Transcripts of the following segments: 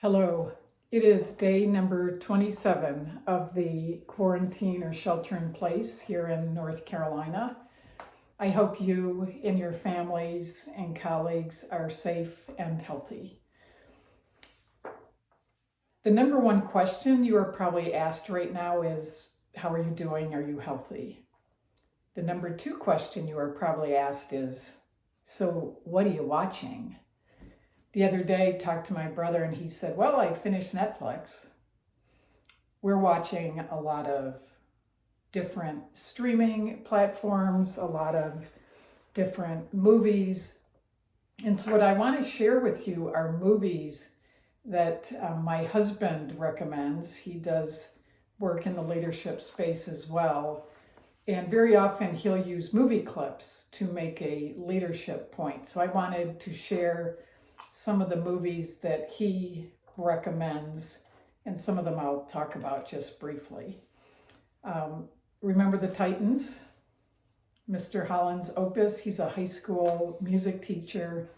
Hello. It is day number 27 of the quarantine or shelter in place here in North Carolina. I hope you and your families and colleagues are safe and healthy. The number one question you are probably asked right now is, how are you doing? Are you healthy? The number two question you are probably asked is, so what are you watching? The other day, I talked to my brother and he said, well, I finished Netflix. We're watching a lot of different streaming platforms, a lot of different movies. And so what I want to share with you are movies that my husband recommends. He does work in the leadership space as well. And very often he'll use movie clips to make a leadership point. So I wanted to share some of the movies that he recommends, and some of them I'll talk about just briefly. Remember the Titans? Mr. Holland's opus. He's a high school music teacher.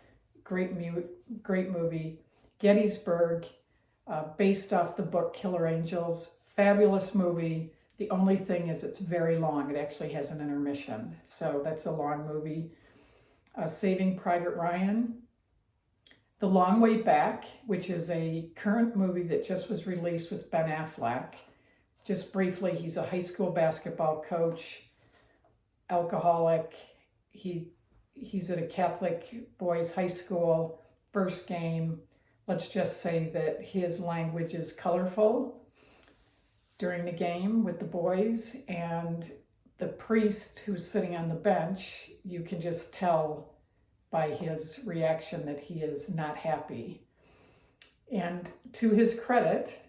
Great movie. Gettysburg, based off the book Killer Angels. Fabulous movie. The only thing is it's very long. It actually has an intermission. So that's a long movie. Saving Private Ryan. The Long Way Back, which is a current movie that just was released with Ben Affleck. Just briefly, he's a high school basketball coach, alcoholic. He's at a Catholic boys' high school, first game. Let's just say that his language is colorful during the game with the boys, and the priest who's sitting on the bench, you can just tell by his reaction that he is not happy. And to his credit,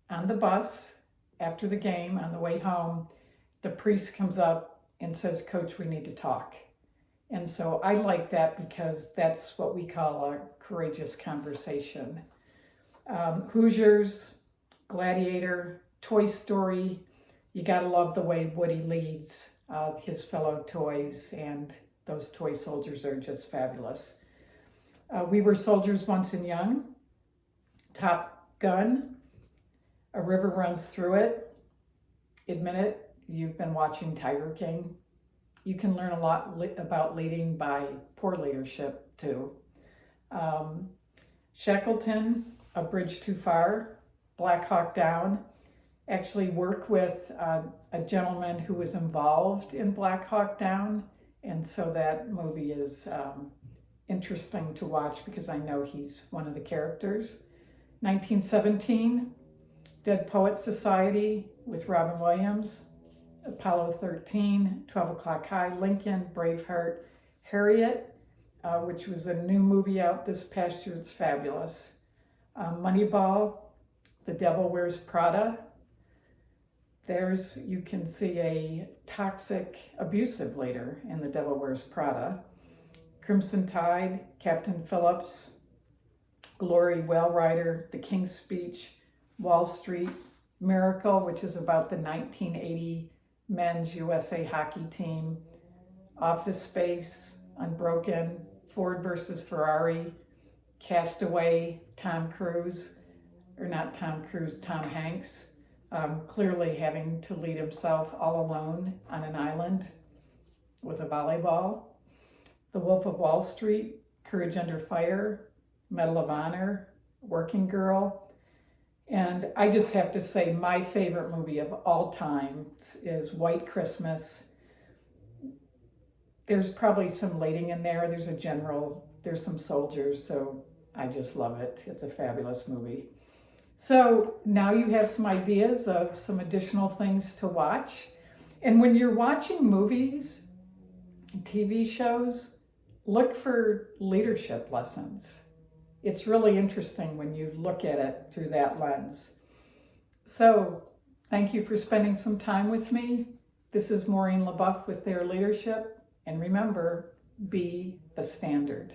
on the bus after the game, on the way home, the priest comes up and says, "Coach, we need to talk." And so I like that because that's what we call a courageous conversation. Hoosiers, Gladiator, Toy Story. You gotta love the way Woody leads his fellow toys, and those toy soldiers are just fabulous. We Were Soldiers Once and Young. Top Gun. A River Runs Through It. Admit it, you've been watching Tiger King. You can learn a lot about leading by poor leadership too. Shackleton, A Bridge Too Far. Black Hawk Down. Actually work with a gentleman who was involved in Black Hawk Down. And so that movie is interesting to watch because I know he's one of the characters. 1917, Dead Poets Society with Robin Williams. Apollo 13, 12 O'Clock High, Lincoln, Braveheart, Harriet, which was a new movie out this past year. It's fabulous. Moneyball, The Devil Wears Prada. You can see a toxic, abusive leader in The Devil Wears Prada. Crimson Tide, Captain Phillips, Glory, Whale Rider, The King's Speech, Wall Street, Miracle, which is about the 1980 men's USA hockey team, Office Space, Unbroken, Ford versus Ferrari, Castaway, Tom Hanks. Clearly having to lead himself all alone on an island with a volleyball. The Wolf of Wall Street, Courage Under Fire, Medal of Honor, Working Girl. And I just have to say my favorite movie of all time is White Christmas. There's probably some leading in there. There's a general, there's some soldiers, so I just love it. It's a fabulous movie. So now you have some ideas of some additional things to watch. And when you're watching movies, TV shows, look for leadership lessons. It's really interesting when you look at it through that lens. So thank you for spending some time with me. This is Maureen LeBoeuf with Their Leadership. And remember, be a standard.